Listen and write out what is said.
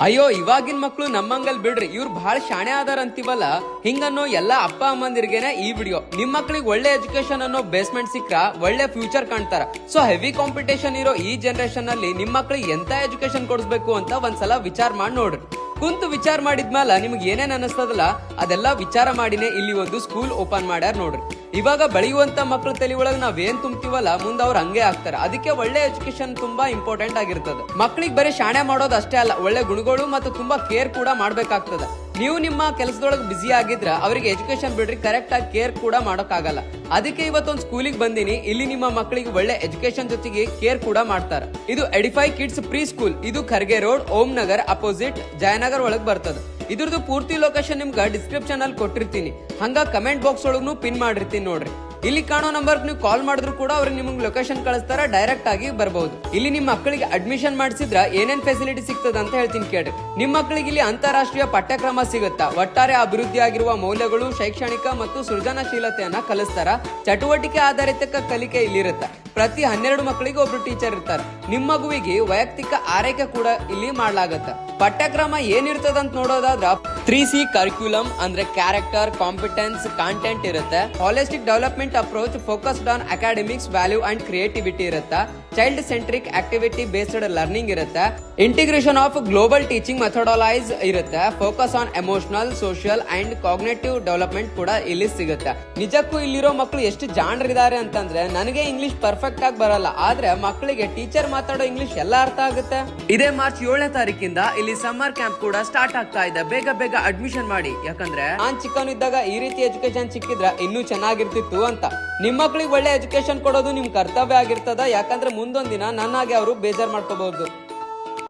ಅಯ್ಯೋ ಇವಾಗಿನ ಮಕ್ಳು ನಮ್ಮಂಗಲ್ ಬಿಡ್ರಿ, ಇವ್ರು ಬಹಳ ಶಾಣೆ ಆದಾರ ಅಂತೀವಲ್ಲ, ಹಿಂಗನ್ನೋ ಎಲ್ಲಾ ಅಪ್ಪ ಅಮ್ಮಂದಿರ್ಗೆನೆ ಈ ವಿಡಿಯೋ. ನಿಮ್ ಮಕ್ಳಿಗೆ ಒಳ್ಳೆ ಎಜುಕೇಶನ್ ಅನ್ನೋ ಬೇಸ್ಮೆಂಟ್ ಸಿಕ್ರ ಒಳ್ಳೆ ಫ್ಯೂಚರ್ ಕಾಣ್ತಾರ. ಸೊ ಹೆವಿ ಕಾಂಪಿಟೇಷನ್ ಇರೋ ಈ ಜನರೇಷನ್ ಅಲ್ಲಿ ನಿಮ್ ಮಕ್ಳಿಗೆ ಎಂತ ಎಜುಕೇಶನ್ ಕೊಡಿಸ್ಬೇಕು ಅಂತ ಒಂದ್ಸಲ ವಿಚಾರ ಮಾಡಿ ನೋಡ್ರಿ. ಕುಂತು ವಿಚಾರ ಮಾಡಿದ್ಮೇಲೆ ನಿಮ್ಗೆ ಏನೇನ್ ಅನಿಸ್ತದಲ್ಲ ಅದೆಲ್ಲ ವಿಚಾರ ಮಾಡಿನೇ ಇಲ್ಲಿ ಒಂದು ಸ್ಕೂಲ್ ಓಪನ್ ಮಾಡ್ಯಾರ ನೋಡ್ರಿ. ಇವಾಗ ಬೆಳೆಯುವಂತ ಮಕ್ಳ ತಲೆ ಒಳಗ್ ನಾವೇನ್ ತುಂಬ್ತೀವಲ್ಲ ಮುಂದ್ ಅವ್ರು ಹಂಗೆ ಆಗ್ತಾರ. ಅದಕ್ಕೆ ಒಳ್ಳೆ ಎಜುಕೇಶನ್ ತುಂಬಾ ಇಂಪಾರ್ಟೆಂಟ್ ಆಗಿರ್ತದ. ಮಕ್ಳಿಗೆ ಬರೀ ಶಾಣೆ ಮಾಡೋದು ಅಷ್ಟೇ ಅಲ್ಲ, ಒಳ್ಳೆ ಗುಣಗಳು ಮತ್ತು ತುಂಬಾ ಕೇರ್ ಕೂಡ ಮಾಡ್ಬೇಕಾಗ್ತದ. ನೀವು ನಿಮ್ಮ ಕೆಲಸದೊಳಗೆ ಬಿಸಿ ಆಗಿದ್ರ ಅವರಿಗೆ ಎಜುಕೇಶನ್ ಬಿಡ್ರಿ, ಕರೆಕ್ಟ್ ಆಗಿ ಕೇರ್ ಕೂಡ ಮಾಡೋಕ್ಕಾಗಲ್ಲ. ಅದಕ್ಕೆ ಇವತ್ತೊಂದು ಸ್ಕೂಲಿಗೆ ಬಂದಿನಿ. ಇಲ್ಲಿ ನಿಮ್ಮ ಮಕ್ಕಳಿಗೆ ಒಳ್ಳೆ ಎಜುಕೇಶನ್ ಜೊತೆಗೆ ಕೇರ್ ಕೂಡ ಮಾಡ್ತಾರ. ಇದು ಎಡಿಫೈ ಕಿಡ್ಸ್ ಪ್ರೀ ಸ್ಕೂಲ್. ಇದು ಖರ್ಗೆ ರೋಡ್, ಓಂ ನಗರ್ ಅಪೋಸಿಟ್ ಜಯನಗರ್ ಒಳಗ್ ಬರ್ತದ. ಇದ್ರದ್ದು ಪೂರ್ತಿ ಲೊಕೇಶನ್ ನಿಮ್ಗೆ ಡಿಸ್ಕ್ರಿಪ್ಷನ್ ಅಲ್ಲಿ ಕೊಟ್ಟಿರ್ತೀನಿ, ಹಂಗ ಕಮೆಂಟ್ ಬಾಕ್ಸ್ ಒಳಗೂ ಪಿನ್ ಮಾಡಿರ್ತೀನಿ ನೋಡ್ರಿ. ಇಲ್ಲಿ ಕಾಣೋ ನಂಬರ್ ನೀವು ಕಾಲ್ ಮಾಡಿದ್ರು ಕೂಡ ಅವ್ರಿಗೆ ನಿಮ್ಗೆ ಲೊಕೇಶನ್ ಕಳಿಸ್ತಾರ, ಡೈರೆಕ್ಟ್ ಆಗಿ ಬರಬಹುದು. ಇಲ್ಲಿ ನಿಮ್ಮ ಮಕ್ಕಳಿಗೆ ಅಡ್ಮಿಷನ್ ಮಾಡಿಸಿದ್ರ ಏನೇನ್ ಫೆಸಿಲಿಟಿ ಸಿಗ್ತದ ಅಂತ ಹೇಳ್ತೀನಿ ಕೇಳ್ರಿ. ನಿಮ್ಮ ಮಕ್ಕಳಿಗೆ ಇಲ್ಲಿ ಅಂತಾರಾಷ್ಟ್ರೀಯ ಪಠ್ಯಕ್ರಮ ಸಿಗುತ್ತಾ, ಒಟ್ಟಾರೆ ಅಭಿವೃದ್ಧಿ ಆಗಿರುವ ಮೌಲ್ಯಗಳು, ಶೈಕ್ಷಣಿಕ ಮತ್ತು ಸೃಜನಶೀಲತೆಯನ್ನ ಕಲಿಸ್ತಾರ. ಚಟುವಟಿಕೆ ಆಧಾರಿತ ಕಲಿಕೆ ಇಲ್ಲಿರುತ್ತೆ. ಪ್ರತಿ 12 ಮಕ್ಕಳಿಗೆ ಒಬ್ರು ಟೀಚರ್ ಇರ್ತಾರೆ. ನಿಮ್ಮ ಮಗುವಿಗೆ ವೈಯಕ್ತಿಕ ಆರೈಕೆ ಕೂಡ ಇಲ್ಲಿ ಮಾಡ್ಲಾಗತ್ತ. ಪಠ್ಯಕ್ರಮ ಏನಿರ್ತದಂತ ನೋಡೋದಾದ್ರ 3C ಕರಿಕ್ಯುಲಮ್ ಅಂದ್ರೆ ಕ್ಯಾರೆಕ್ಟರ್, ಕಾಂಪಿಟೆನ್ಸ್, ಕಾಂಟೆಂಟ್ ಇರುತ್ತೆ. Holistic development approach focused on academics, value and creativity ಇರುತ್ತೆ. Child centric activity based learning ಇರುತ್ತೆ. Integration of global teaching methodologies ಇರುತ್ತೆ. Focus on emotional, social and cognitive development ಕೂಡ ಇಲ್ಲಿ ಸಿಗುತ್ತೆ. ನಿಜಕ್ಕೂ ಇಲ್ಲಿರೋ ಮಕ್ಕಳು ಎಷ್ಟು ಜಾಣರಿದ್ದಾರೆ ಅಂತಂದ್ರೆ, ನನಗೆ ಇಂಗ್ಲಿಷ್ ಪರ್ಫೆಕ್ಟ್ ಆಗಿ ಬರಲ್ಲ, ಆದ್ರೆ ಮಕ್ಕಳಿಗೆ ಟೀಚರ್ ಮಾತಾಡೋ ಇಂಗ್ಲಿಷ್ ಎಲ್ಲ ಅರ್ಥ ಆಗುತ್ತೆ. ಇದೇ ಮಾರ್ಚ್ 7ನೇ ತಾರೀಕಿಂದ ಇಲ್ಲಿ ಸಮ್ಮರ್ ಕ್ಯಾಂಪ್ ಕೂಡ ಸ್ಟಾರ್ಟ್ ಆಗ್ತಾ ಇದೆ. ಬೇಗ ಬೇಗ ಅಡ್ಮಿಷನ್ ಮಾಡಿ, ಯಾಕಂದ್ರೆ ನಾನ್ ಚಿಕ್ಕವನಿದ್ದಾಗ ಈ ರೀತಿ ಎಜುಕೇಶನ್ ಸಿಕ್ಕಿದ್ರ ಇನ್ನೂ ಚೆನ್ನಾಗಿರ್ತಿತ್ತು ಅಂತ. ನಿಮ್ ಮಕ್ಳಿಗೆ ಒಳ್ಳೆ ಎಜುಕೇಶನ್ ಕೊಡೋದು ನಿಮ್ ಕರ್ತವ್ಯ ಆಗಿರ್ತದ, ಯಾಕಂದ್ರೆ ಮುಂದೊಂದ್ ದಿನ ನನ್ನಾಗೆ ಅವರು ಬೇಜಾರ್ ಮಾಡ್ಕೋಬಹುದು.